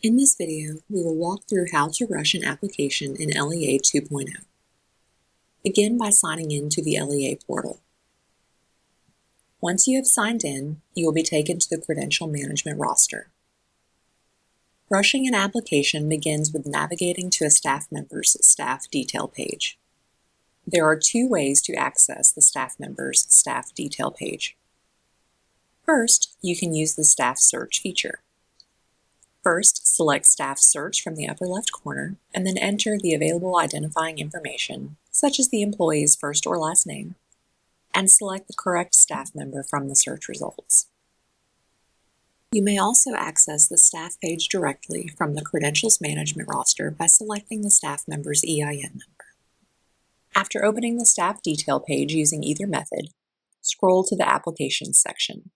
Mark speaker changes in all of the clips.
Speaker 1: In this video, we will walk through how to rush an application in LEA 2.0. Begin by signing in to the LEA Portal. Once you have signed in, you will be taken to the Credential Management roster. Rushing an application begins with navigating to a staff member's staff detail page. There are two ways to access the staff member's staff detail page. First, you can use the Staff Search feature. First, select Staff Search from the upper left corner, and then enter the available identifying information, such as the employee's first or last name, and select the correct staff member from the search results. You may also access the staff page directly from the Credentials Management roster by selecting the staff member's EIN number. After opening the staff detail page using either method, scroll to the Applications section.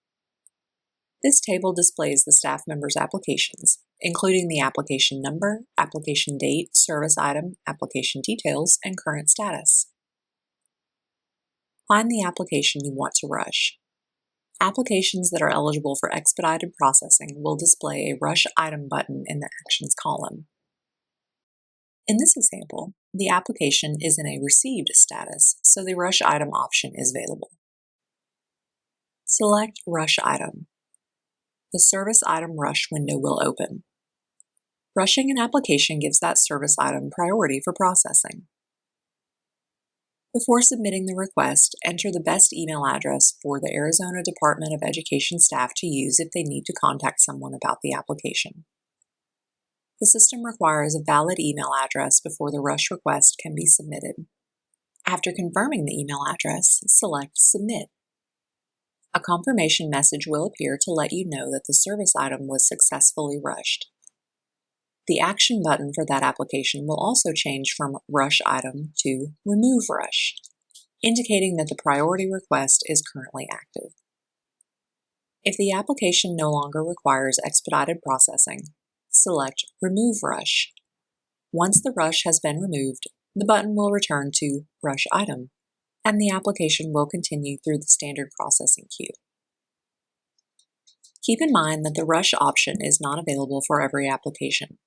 Speaker 1: This table displays the staff member's applications, including the application number, application date, service item, application details, and current status. Find the application you want to rush. Applications that are eligible for expedited processing will display a Rush Item button in the Actions column. In this example, the application is in a Received status, so the Rush Item option is available. Select Rush Item. The Service Item Rush window will open. Rushing an application gives that service item priority for processing. Before submitting the request, enter the best email address for the Arizona Department of Education staff to use if they need to contact someone about the application. The system requires a valid email address before the rush request can be submitted. After confirming the email address, select Submit. A confirmation message will appear to let you know that the service item was successfully rushed. The action button for that application will also change from Rush Item to Remove Rush, indicating that the priority request is currently active. If the application no longer requires expedited processing, select Remove Rush. Once the rush has been removed, the button will return to Rush Item, and the application will continue through the standard processing queue. Keep in mind that the Rush option is not available for every application.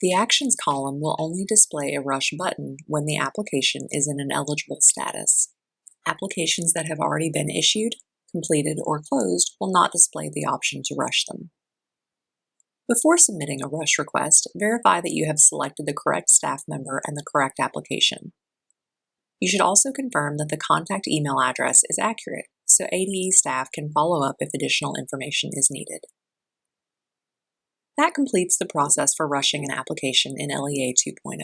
Speaker 1: The Actions column will only display a Rush button when the application is in an eligible status. Applications that have already been issued, completed, or closed will not display the option to rush them. Before submitting a rush request, verify that you have selected the correct staff member and the correct application. You should also confirm that the contact email address is accurate, so ADE staff can follow up if additional information is needed. That completes the process for rushing an application in LEA 2.0.